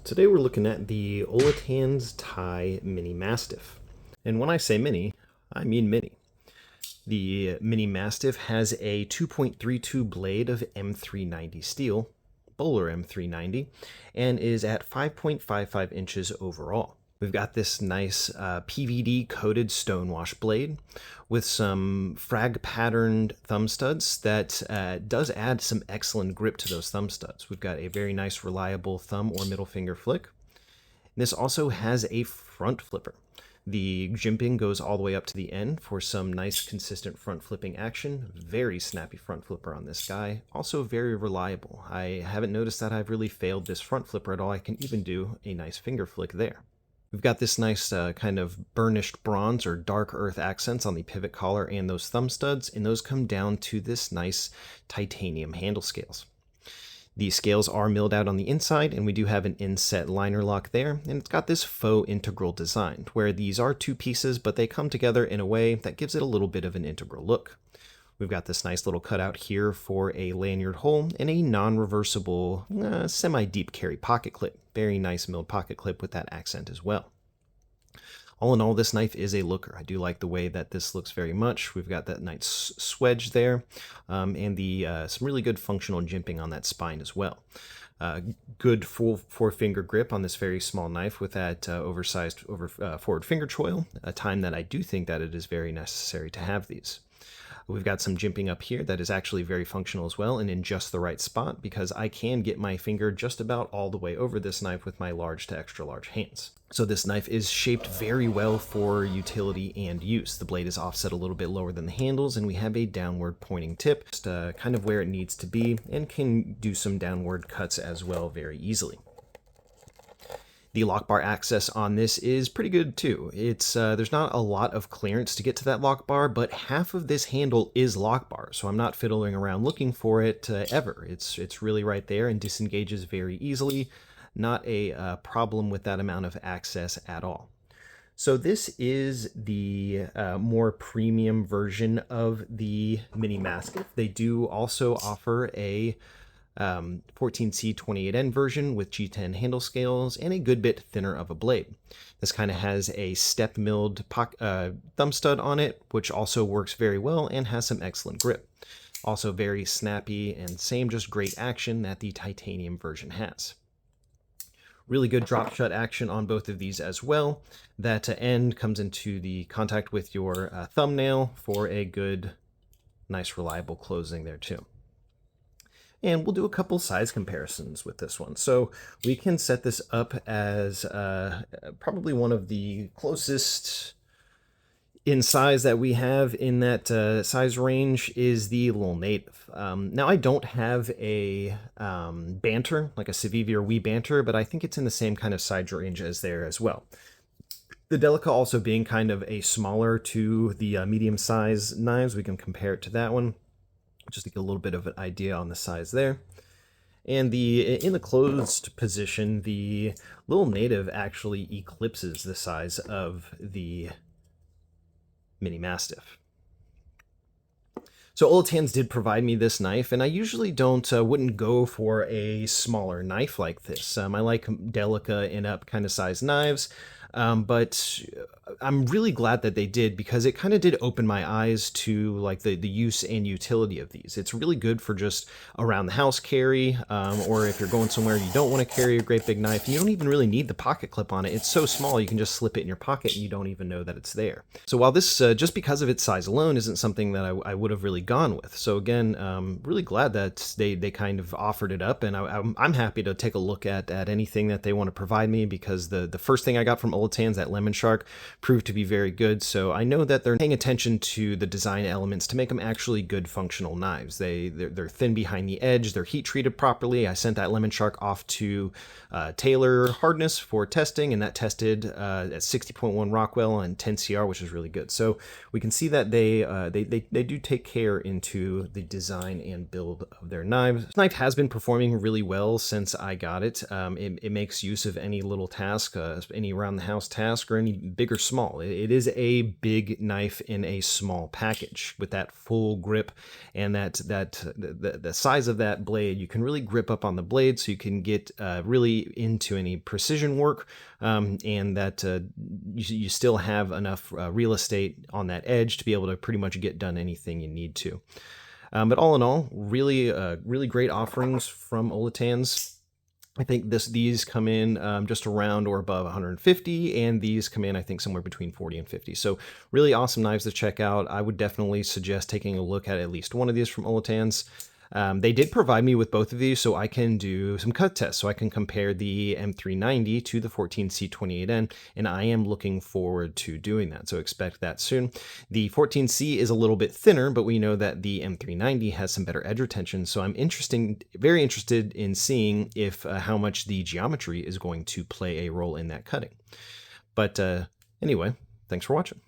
Today we're looking at the Olitans Mini Mastiff. And when I say mini, I mean mini. The Mini Mastiff has a 2.32 blade of M390 steel, Bowler M390, and is at 5.55 inches overall. We've got this nice PVD coated stonewash blade with some frag patterned thumb studs that does add some excellent grip to those thumb studs. We've got a very nice reliable thumb or middle finger flick. This also has a front flipper. The jimping goes all the way up to the end for some nice consistent front flipping action. Very snappy front flipper on this guy. Also very reliable. I haven't noticed that I've really failed this front flipper at all. I can even do a nice finger flick there. We've got this nice kind of burnished bronze or dark earth accents on the pivot collar and those thumb studs, and those come down to this nice titanium handle scales. The scales are milled out on the inside, and we do have an inset liner lock there, and it's got this faux integral design, where these are two pieces, but they come together in a way that gives it a little bit of an integral look. We've got this nice little cutout here for a lanyard hole and a non-reversible semi-deep carry pocket clip. Very nice milled pocket clip with that accent as well. All in all, this knife is a looker. I do like the way that this looks very much. We've got that nice swedge there, and some really good functional jimping on that spine as well. Good full four-finger grip on this very small knife with that oversized forward finger choil, a time that I do think that it is very necessary to have these. We've got some jimping up here that is actually very functional as well and in just the right spot because I can get my finger just about all the way over this knife with my large to extra large hands. So this knife is shaped very well for utility and use. The blade is offset a little bit lower than the handles, and we have a downward pointing tip, just kind of where it needs to be, and can do some downward cuts as well very easily. The lock bar access on this is pretty good too. It's there's not a lot of clearance to get to that lock bar, but half of this handle is lock bar, so I'm not fiddling around looking for it ever. It's really right there and disengages very easily. Not a problem with that amount of access at all. So this is the more premium version of the Mini Mastiff. They do also offer a 14C28N version with G10 handle scales and a good bit thinner of a blade. This kind of has a step milled thumb stud on it, which also works very well and has some excellent grip. Also very snappy and same just great action that the titanium version has. Really good drop shut action on both of these as well. That end comes into the contact with your thumbnail for a good, nice reliable closing there too. And we'll do a couple size comparisons with this one. So we can set this up as probably one of the closest in size that we have in that size range is the Little Native. Now I don't have a banter, like a Civivi or Wii banter, but I think it's in the same kind of size range as there as well. The Delica also being kind of a smaller to the medium size knives, we can compare it to that one, just to get a little bit of an idea on the size there. And in the closed position, the Little Native actually eclipses the size of the Mini Mastiff. So Olitans did provide me this knife, and I usually wouldn't go for a smaller knife like this. I like Delica and up kind of size knives, but I'm really glad that they did because it kind of did open my eyes to like the use and utility of these. It's really good for just around the house carry, or if you're going somewhere you don't want to carry a great big knife, and you don't even really need the pocket clip on it. It's so small you can just slip it in your pocket and you don't even know that it's there. So while this, just because of its size alone, isn't something that I would have really gone with. So again, really glad that they kind of offered it up, and I'm happy to take a look at anything that they want to provide me because the first thing I got from Olitans, that Lemon Shark, proved to be very good. So I know that they're paying attention to the design elements to make them actually good functional knives. They're thin behind the edge, they're heat treated properly. I sent that Lemon Shark off to Taylor Hardness for testing, and that tested at 60.1 Rockwell and 10 CR, which is really good. So we can see that they do take care into the design and build of their knives. This knife has been performing really well since I got it. It makes use of any little task, any around the in-house task or any big or small. It is a big knife in a small package with that full grip, and the size of that blade. You can really grip up on the blade, so you can get really into any precision work, and that you still have enough real estate on that edge to be able to pretty much get done anything you need to. But all in all, really great offerings from Olitans. I think these come in just around or above 150, and these come in, I think, somewhere between 40 and 50. So really awesome knives to check out. I would definitely suggest taking a look at least one of these from Olitans. They did provide me with both of these, so I can do some cut tests. So I can compare the M390 to the 14C28N, and I am looking forward to doing that. So expect that soon. The 14C is a little bit thinner, but we know that the M390 has some better edge retention. So I'm very interested in seeing if how much the geometry is going to play a role in that cutting. But anyway, thanks for watching.